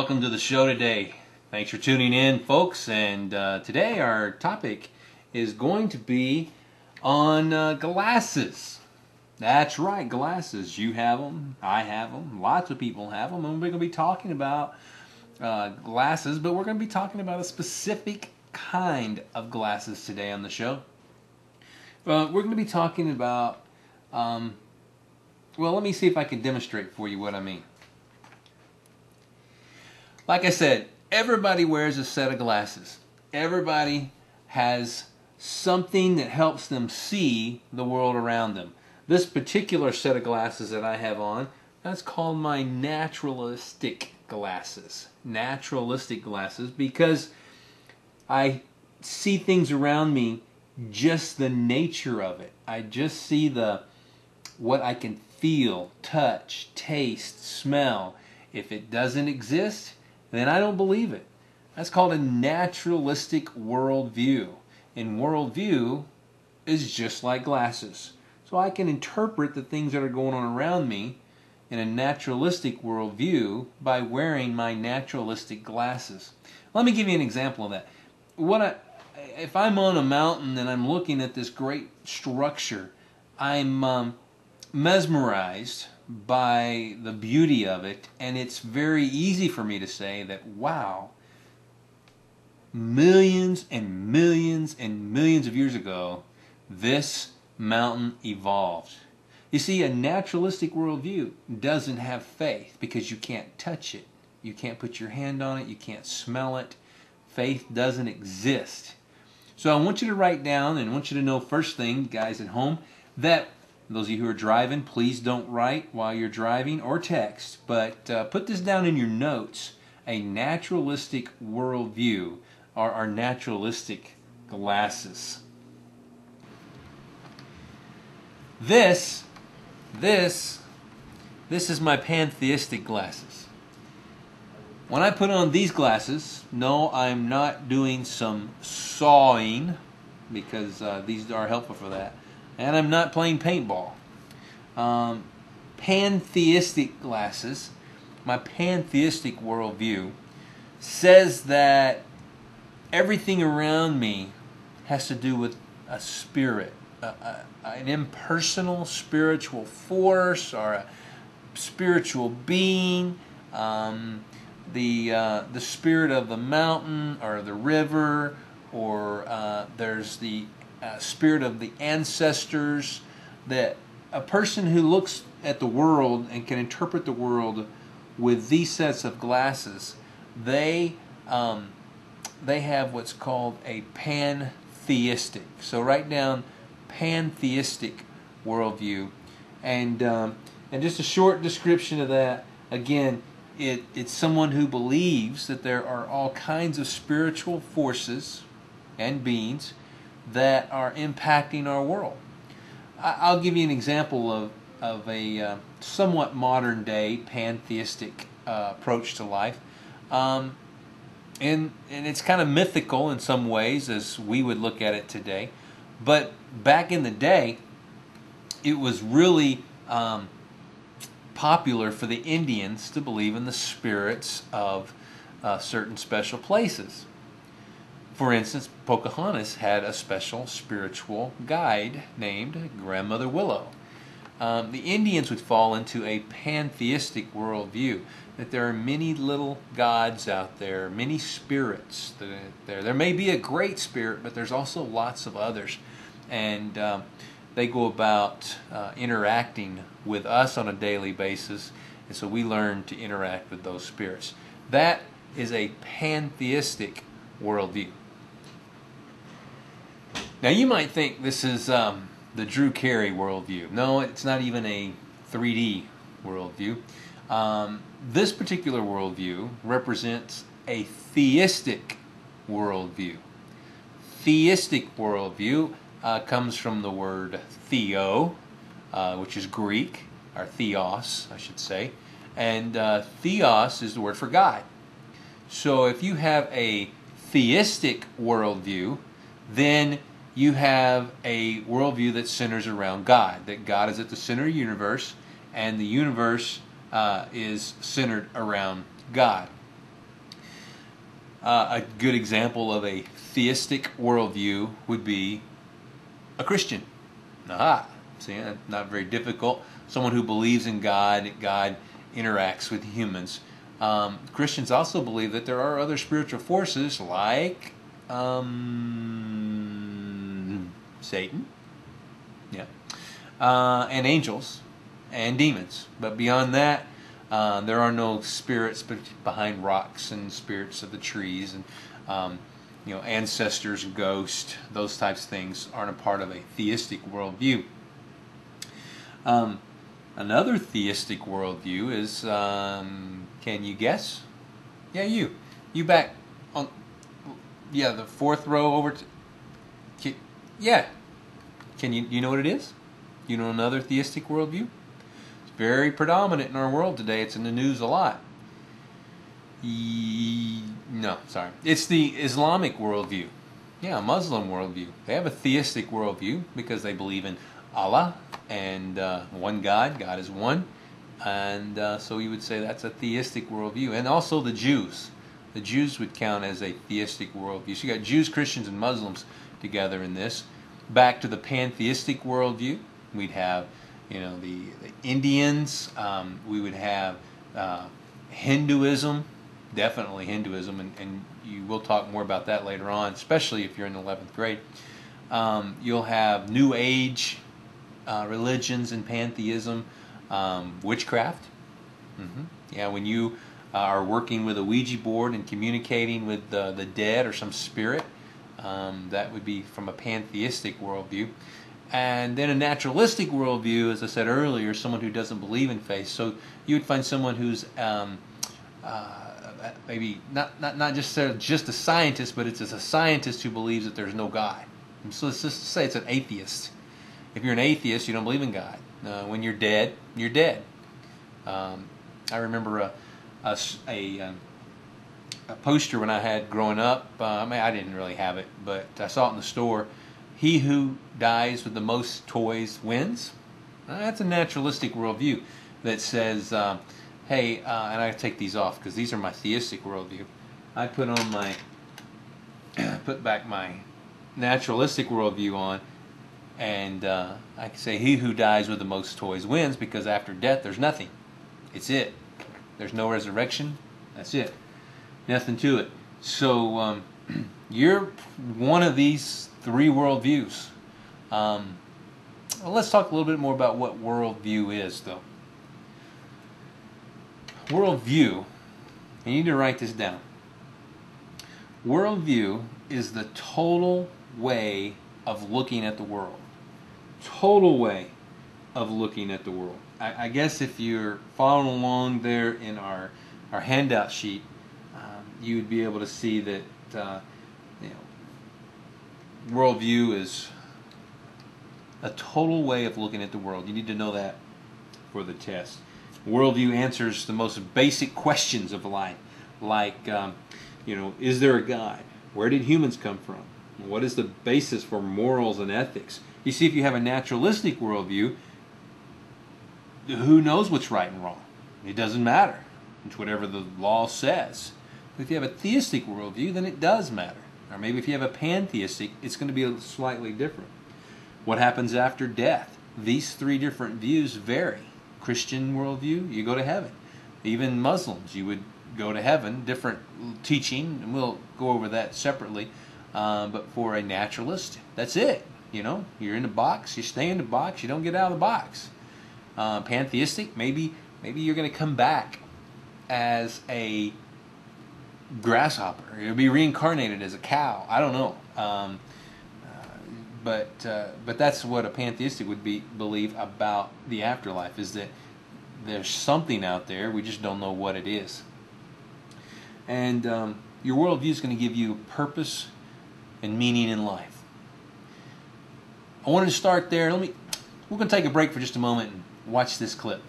welcome to the show today. Thanks for tuning in, folks. And today our topic is going to be on glasses. That's right, glasses. You have them, I have them, lots of people have them, and we're going to be talking about glasses, but we're going to be talking about a specific kind of glasses today on the show. We're going to be talking about, well, let me see if I can demonstrate for you what I mean. Like I said, everybody wears a set of glasses. Everybody has something that helps them see the world around them. This particular set of glasses that I have on, that's called my naturalistic glasses. Naturalistic glasses because I see things around me just the nature of it. I just see what I can feel, touch, taste, smell. If it doesn't exist, then I don't believe it. That's called a naturalistic worldview. And worldview is just like glasses. So I can interpret the things that are going on around me in a naturalistic worldview by wearing my naturalistic glasses. Let me give you an example of that. If I'm on a mountain and I'm looking at this great structure, I'm mesmerized by the beauty of it, and it's very easy for me to say that, wow, millions and millions and millions of years ago, this mountain evolved. You see, a naturalistic worldview doesn't have faith because you can't touch it. You can't put your hand on it. You can't smell it. Faith doesn't exist. So I want you to write down, and I want you to know first thing, guys at home, that those of you who are driving, please don't write while you're driving or text, but put this down in your notes. A naturalistic worldview are our naturalistic glasses. This is my pantheistic glasses. When I put on these glasses, no, I'm not doing some sawing because these are helpful for that. And I'm not playing paintball. Pantheistic glasses, my pantheistic worldview, says that everything around me has to do with a spirit, an impersonal spiritual force or a spiritual being, the spirit of the mountain or the river, or there's the spirit of the ancestors. That a person who looks at the world and can interpret the world with these sets of glasses, they have what's called a pantheistic. So write down pantheistic worldview, and just a short description of that. Again, it's someone who believes that there are all kinds of spiritual forces and beings that are impacting our world. I'll give you an example of a somewhat modern day pantheistic approach to life. And it's kind of mythical in some ways as we would look at it today. But back in the day, it was really popular for the Indians to believe in the spirits of certain special places. For instance, Pocahontas had a special spiritual guide named Grandmother Willow. The Indians would fall into a pantheistic worldview, that there are many little gods out there, many spirits. There may be a great spirit, but there's also lots of others. And they go about interacting with us on a daily basis, and so we learn to interact with those spirits. That is a pantheistic worldview. Now you might think this is the Drew Carey worldview. No, it's not even a 3D worldview. This particular worldview represents a theistic worldview. Theistic worldview comes from the word theo, which is Greek, or theos, I should say. And theos is the word for God. So if you have a theistic worldview, then you have a worldview that centers around God, that God is at the center of the universe, and the universe is centered around God. A good example of a theistic worldview would be a Christian. Aha, see, not very difficult. Someone who believes in God, God interacts with humans. Christians also believe that there are other spiritual forces like Satan, yeah, and angels and demons. But beyond that, there are no spirits behind rocks and spirits of the trees and ancestors, ghosts, those types of things aren't a part of a theistic worldview. Another theistic worldview is, can you guess? Yeah, you back on, the fourth row over to, yeah. Can you know what it is? You know another theistic worldview? It's very predominant in our world today. It's in the news a lot. No, sorry. It's the Islamic worldview. Yeah, a Muslim worldview. They have a theistic worldview because they believe in Allah and one God. God is one. And so you would say that's a theistic worldview. And also the Jews. The Jews would count as a theistic worldview. So you got Jews, Christians, and Muslims together in this. Back to the pantheistic worldview, we'd have, the Indians. We would have Hinduism, definitely Hinduism, and you will talk more about that later on, especially if you're in the 11th grade. You'll have New Age religions and pantheism, witchcraft. Yeah, when you are working with a Ouija board and communicating with the dead or some spirit, that would be from a pantheistic worldview. And then a naturalistic worldview, as I said earlier, someone who doesn't believe in faith. So you would find someone who's maybe not just a scientist, but it's a scientist who believes that there's no God. And so let's just say it's an atheist. If you're an atheist, you don't believe in God. When you're dead, you're dead. I remember a poster when I had growing up. I didn't really have it, but I saw it in the store. He who dies with the most toys wins. That's a naturalistic worldview that says, hey, and I take these off because these are my theistic worldview. I put back my naturalistic worldview on, and I can say he who dies with the most toys wins, because after death there's nothing. It's it. There's no resurrection. That's it. Nothing to it. So you're one of these three worldviews. Well, let's talk a little bit more about what worldview is, though. Worldview, you need to write this down. Worldview is the total way of looking at the world. Total way of looking at the world. I guess if you're following along there in our handout sheet, you would be able to see that worldview is a total way of looking at the world. You need to know that for the test. Worldview answers the most basic questions of life, like, is there a God? Where did humans come from? What is the basis for morals and ethics? You see, if you have a naturalistic worldview, who knows what's right and wrong? It doesn't matter. It's whatever the law says. But if you have a theistic worldview, then it does matter. Or maybe if you have a pantheistic, it's going to be slightly different. What happens after death? These three different views vary. Christian worldview, you go to heaven. Even Muslims, you would go to heaven. Different teaching, and we'll go over that separately. But for a naturalist, that's it. You're in the box, you stay in the box, you don't get out of the box. Pantheistic, maybe you're going to come back as a grasshopper. You'll be reincarnated as a cow. I don't know. But that's what a pantheistic would believe about the afterlife, is that there's something out there, we just don't know what it is. And your worldview is going to give you purpose and meaning in life. I wanted to start there. We're going to take a break for just a moment and watch this clip.